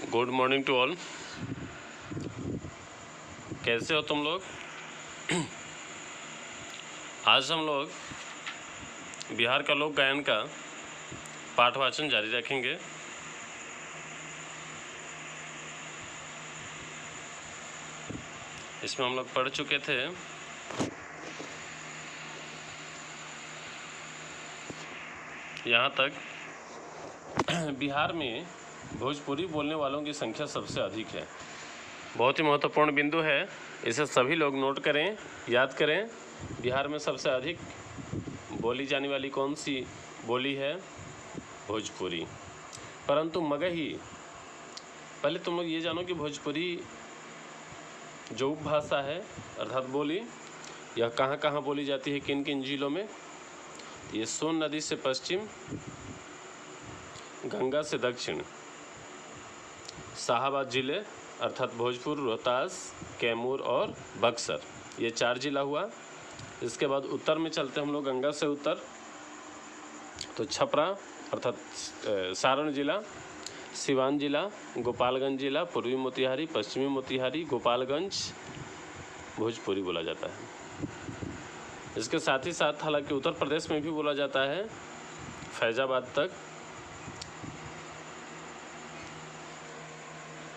Good morning to all. कैसे हो तुम लोग? आज हम लोग बिहार का लोक गायन का पाठ वाचन जारी रखेंगे। इसमें हम लोग पढ़ चुके थे यहाँ तक बिहार में भोजपुरी बोलने वालों की संख्या सबसे अधिक है। बहुत ही महत्वपूर्ण बिंदु है, इसे सभी लोग नोट करें, याद करें। बिहार में सबसे अधिक बोली जाने वाली कौन सी बोली है? भोजपुरी। परंतु मगही, पहले तुम लोग ये जानो कि भोजपुरी जो उपभाषा है अर्थात बोली, यह कहाँ कहाँ बोली जाती है, किन किन जिलों में? ये सोन नदी से पश्चिम, गंगा से दक्षिण, शाहाबाद जिले अर्थात भोजपुर, रोहतास, कैमूर और बक्सर, ये 4 जिला हुआ। इसके बाद उत्तर में चलते हम लोग, गंगा से उत्तर तो छपरा अर्थात सारण जिला, सिवान जिला, गोपालगंज जिला, पूर्वी मोतिहारी, पश्चिमी मोतिहारी, गोपालगंज भोजपुरी बोला जाता है। इसके साथ ही साथ हालांकि उत्तर प्रदेश में भी बोला जाता है, फैजाबाद तक।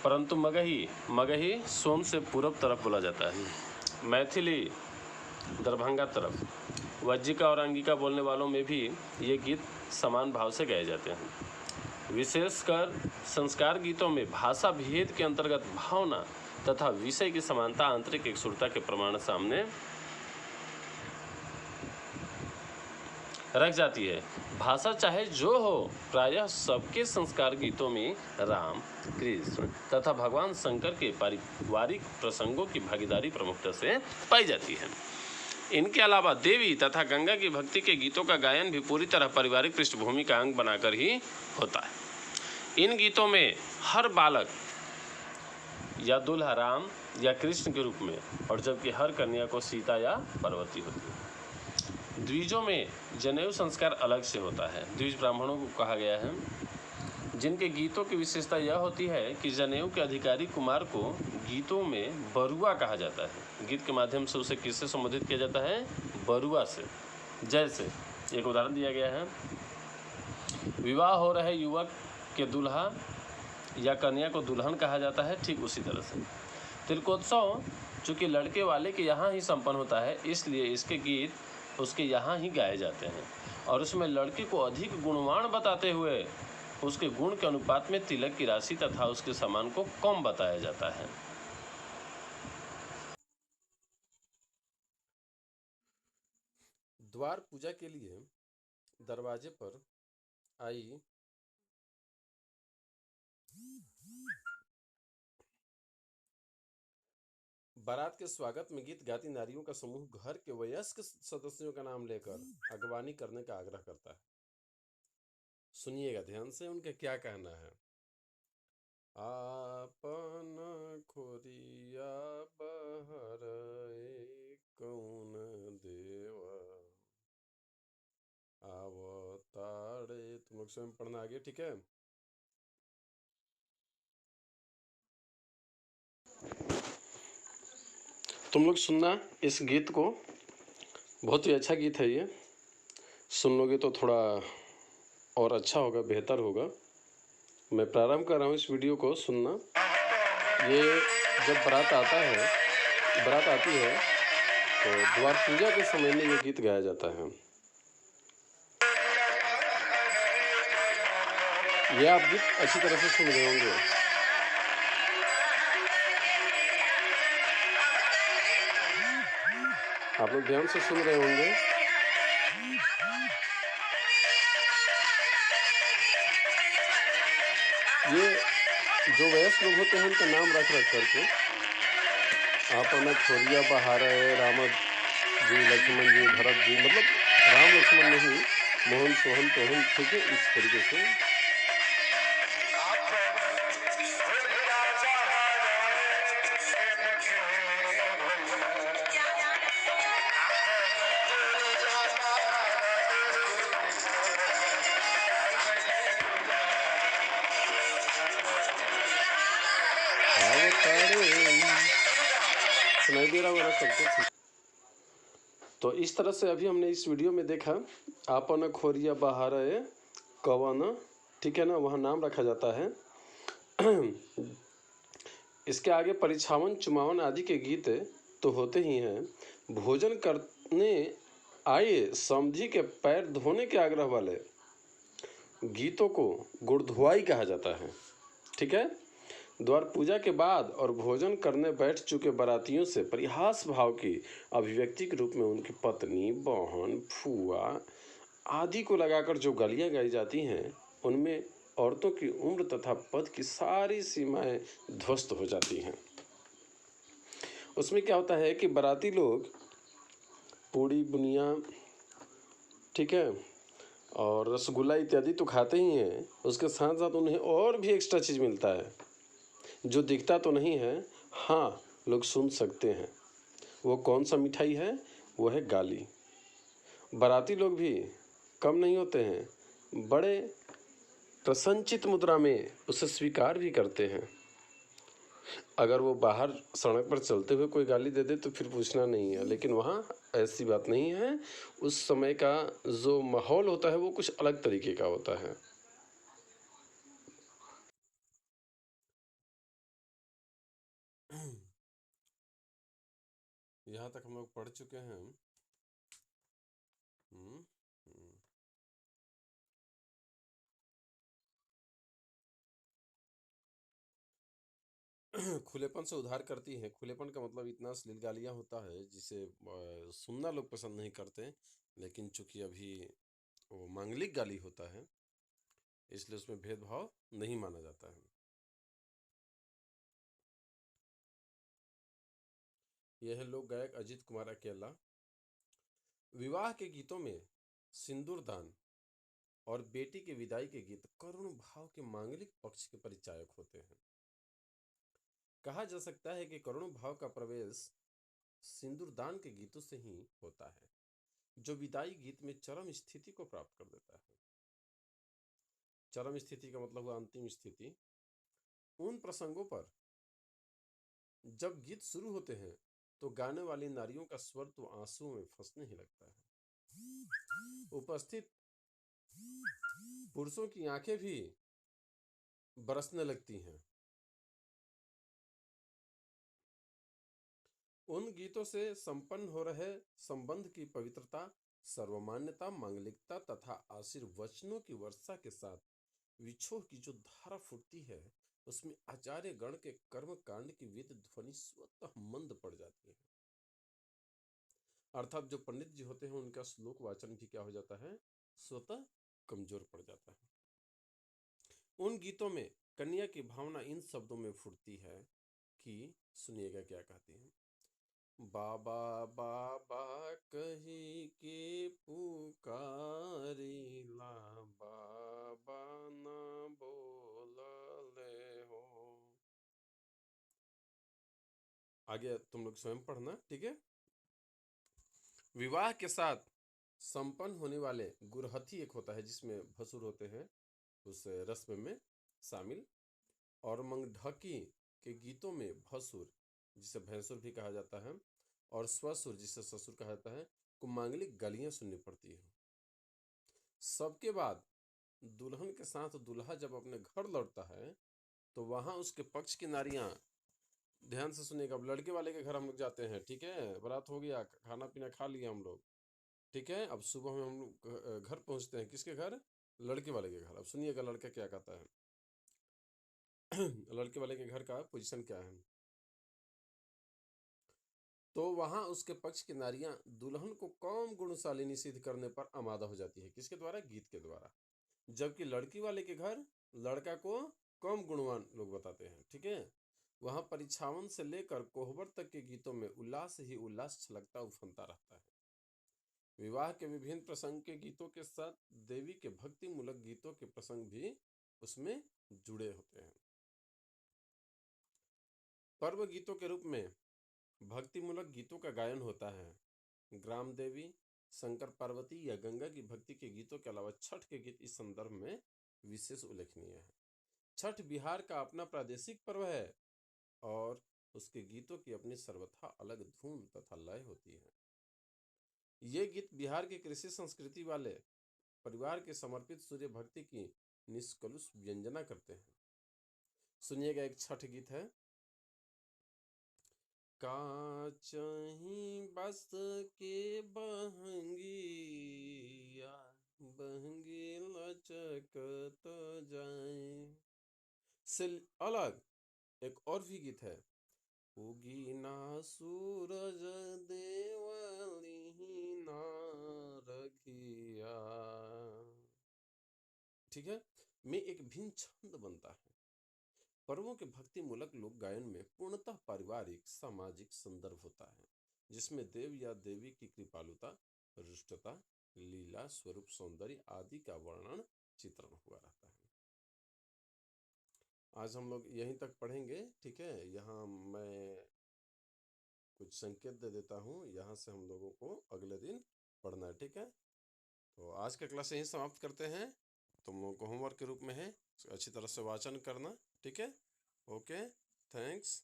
परंतु मगही सोन से पूरब तरफ बोला जाता है। मैथिली दरभंगा तरफ। वज्जिका और अंगिका बोलने वालों में भी ये गीत समान भाव से गाए जाते हैं। विशेषकर संस्कार गीतों में भाषा भेद के अंतर्गत भावना तथा विषय की समानता, आंतरिक एकसुरता के प्रमाण सामने रख जाती है। भाषा चाहे जो हो, प्रायः सबके संस्कार गीतों में राम, कृष्ण तथा भगवान शंकर के पारिवारिक प्रसंगों की भागीदारी प्रमुखता से पाई जाती है। इनके अलावा देवी तथा गंगा की भक्ति के गीतों का गायन भी पूरी तरह पारिवारिक पृष्ठभूमि का अंग बनाकर ही होता है। इन गीतों में हर बालक या दुल्हा राम या कृष्ण के रूप में, और जबकि हर कन्या को सीता या पार्वती होती है। द्विजों में जनेऊ संस्कार अलग से होता है। द्विज ब्राह्मणों को कहा गया है, जिनके गीतों की विशेषता यह होती है कि जनेऊ के अधिकारी कुमार को गीतों में बरुआ कहा जाता है। गीत के माध्यम से उसे किससे संबोधित किया जाता है? बरुआ से। जैसे एक उदाहरण दिया गया है, विवाह हो रहे युवक के दूल्हा या कन्या को दुल्हन कहा जाता है। ठीक उसी तरह से तिलकोत्सव चूँकि लड़के वाले के यहाँ ही संपन्न होता है, इसलिए इसके गीत उसके यहाँ ही गाए जाते हैं, और उसमें लड़के को अधिक गुणवान बताते हुए उसके गुण के अनुपात में तिलक की राशि तथा उसके सामान को कम बताया जाता है। द्वार पूजा के लिए दरवाजे पर आई बारात के स्वागत में गीत गाती नारियों का समूह घर के वयस्क सदस्यों का नाम लेकर अगवानी करने का आग्रह करता है। सुनिएगा ध्यान से, उनका क्या कहना है। आपन खोरिया बहर कौन देवा आवताड़े। तुम लोग स्वयं पढ़ना आगे, ठीक है? तुम लोग सुनना इस गीत को, बहुत ही अच्छा गीत है ये। सुन लोगे तो थोड़ा और अच्छा होगा, बेहतर होगा। मैं प्रारंभ कर रहा हूँ इस वीडियो को, सुनना। ये जब बारात आती है तो द्वार पूजा के समय में ये गीत गाया जाता है। ये आप गीत अच्छी तरह से सुन रहे होंगे। आप लोग ध्यान से सुन रहे होंगे। ये जो वयस्क लोग होते हैं उनका नाम रख करके, आपन खोरिया बहार राम जी, लक्ष्मण जी, भरत जी, मतलब राम लक्ष्मण नहीं, मोहन सोहन तोहन, ठीक है, इस तरीके से। सुनाई दे रहा होगा सबको, ठीक। तो इस तरह से अभी हमने इस वीडियो में देखा आपन खोरिया बहार कवन, ठीक है ना, वहाँ नाम रखा जाता है। इसके आगे परिछावन चुमावन आदि के गीत तो होते ही हैं। भोजन करने आए समधी के पैर धोने के आग्रह वाले गीतों को गुड़धुआई कहा जाता है, ठीक है। द्वार पूजा के बाद और भोजन करने बैठ चुके बारातियों से परिहास भाव की अभिव्यक्ति के रूप में उनकी पत्नी, बहन, फुआ आदि को लगाकर जो गालियां गाई जाती हैं, उनमें औरतों की उम्र तथा पद की सारी सीमाएं ध्वस्त हो जाती हैं। उसमें क्या होता है कि बाराती लोग पूड़ी बुनिया, ठीक है, और रसगुल्ला इत्यादि तो खाते ही हैं, उसके साथ साथ उन्हें और भी एक्स्ट्रा चीज़ मिलता है जो दिखता तो नहीं है, हाँ लोग सुन सकते हैं। वो कौन सा मिठाई है? वो है गाली। बाराती लोग भी कम नहीं होते हैं, बड़े प्रसन्नचित मुद्रा में उसे स्वीकार भी करते हैं। अगर वो बाहर सड़क पर चलते हुए कोई गाली दे दे तो फिर पूछना नहीं है, लेकिन वहाँ ऐसी बात नहीं है। उस समय का जो माहौल होता है वो कुछ अलग तरीके का होता है। यहाँ तक हम लोग पढ़ चुके हैं। हम्म, खुलेपन से उद्धार करती है। खुलेपन का मतलब इतना अश्लील गालियाँ होता है जिसे सुनना लोग पसंद नहीं करते, लेकिन चूंकि अभी वो मांगलिक गाली होता है इसलिए उसमें भेदभाव नहीं माना जाता है। यह है लोक गायक अजीत कुमार अकेला। विवाह के गीतों में सिंदूर दान और बेटी के विदाई के गीत करुण भाव के मांगलिक पक्ष के परिचायक होते हैं। कहा जा सकता है कि करुण भाव का प्रवेश सिंदूर दान के गीतों से ही होता है, जो विदाई गीत में चरम स्थिति को प्राप्त कर देता है। चरम स्थिति का मतलब हुआ अंतिम स्थिति। उन प्रसंगों पर जब गीत शुरू होते हैं तो गाने वाली नारियों का स्वर तो आंसुओं में फंसने ही लगता है। उपस्थित पुरुषों की आंखें भी बरसने लगती हैं। उन गीतों से संपन्न हो रहे संबंध की पवित्रता, सर्वमान्यता, मांगलिकता तथा आशीर्वचनों की वर्षा के साथ विछोह की जो धारा फूटती है, उसमें आचार्य गण के कर्म कांड की वेद ध्वनि स्वतः मंद पड़ जाती है। अर्थात जो पंडित जी होते हैं उनका श्लोक वाचन भी क्या हो जाता है, स्वतः कमजोर पड़ जाता है। उन गीतों में कन्या की भावना इन शब्दों में फूटती है कि सुनिएगा क्या कहती है। बाबा बाबा कही के पुकारिला, बाबा ना बोलले हो। आगे तुम लोग स्वयं पढ़ना, ठीक है। विवाह के साथ संपन्न होने वाले गुरहथी एक होता है जिसमें भसुर होते हैं उस रस्म में शामिल, और मंगढकी के गीतों में भसुर, जिसे भैंसुर भी कहा जाता है, और स्वसुर, जिसे ससुर कहा जाता है, को मांगलिक गालियां सुननी पड़ती है। सबके बाद दुल्हन के साथ दूल्हा जब अपने घर लौटता है तो वहां उसके पक्ष की नारियां, ध्यान से सुनिएगा, अब लड़के वाले के घर हम लोग जाते हैं, ठीक है, बारात हो गया, खाना पीना खा लिया हम लोग, ठीक है। अब सुबह में हम लोग घर पहुंचते हैं, किसके घर? लड़के वाले के घर। अब सुनिएगा लड़का क्या कहता है। लड़के वाले के घर का पोजीशन क्या है। तो वहां उसके पक्ष की नारियां दुल्हन को कम गुणशालिनी सिद्ध करने पर आमादा हो जाती है, किसके द्वारा? गीत के द्वारा। जबकि लड़की वाले के घर लड़का को कम गुणवान लोग बताते हैं, ठीक है। वहां परिछावन से लेकर कोहबर तक के गीतों में उल्लास ही उल्लास छलकता उफनता रहता है। विवाह के विभिन्न प्रसंग के गीतों के साथ देवी के भक्ति मूलक गीतों के प्रसंग भी उसमें जुड़े होते हैं। पर्व गीतों के रूप में भक्ति मूलक गीतों का गायन होता है। ग्राम देवी, शंकर पार्वती या गंगा की भक्ति के गीतों के अलावा छठ के गीत इस संदर्भ में विशेष उल्लेखनीय है। छठ बिहार का अपना प्रादेशिक पर्व है और उसके गीतों की अपनी सर्वथा अलग धुन तथा लय होती है। ये गीत बिहार की कृषि संस्कृति वाले परिवार के समर्पित सूर्य भक्ति की निष्कलुष व्यंजना करते हैं। सुनिएगा, एक छठ गीत है। काचही बस के बहंगिया, बहंगी लचकत जाए से अलग एक और भी गीत है। उगी ना सूरज देवली ना रखिया, ठीक है, में एक भिन्न छंद बनता है। पर्वों के भक्ति मूलक लोक गायन में पूर्णतः पारिवारिक सामाजिक संदर्भ होता है, जिसमें देव या देवी की कृपालुता, रुष्टता, लीला, स्वरूप, सौंदर्य आदि का वर्णन चित्रण हुआ रहता है। आज हम लोग यहीं तक पढ़ेंगे, ठीक है। यहाँ मैं कुछ संकेत दे देता हूँ, यहाँ से हम लोगों को अगले दिन पढ़ना है, ठीक है। तो आज का क्लास यहीं समाप्त करते हैं। तुम लोगों को होमवर्क के रूप में है, अच्छी तरह से वाचन करना, ठीक है। Okay, thanks.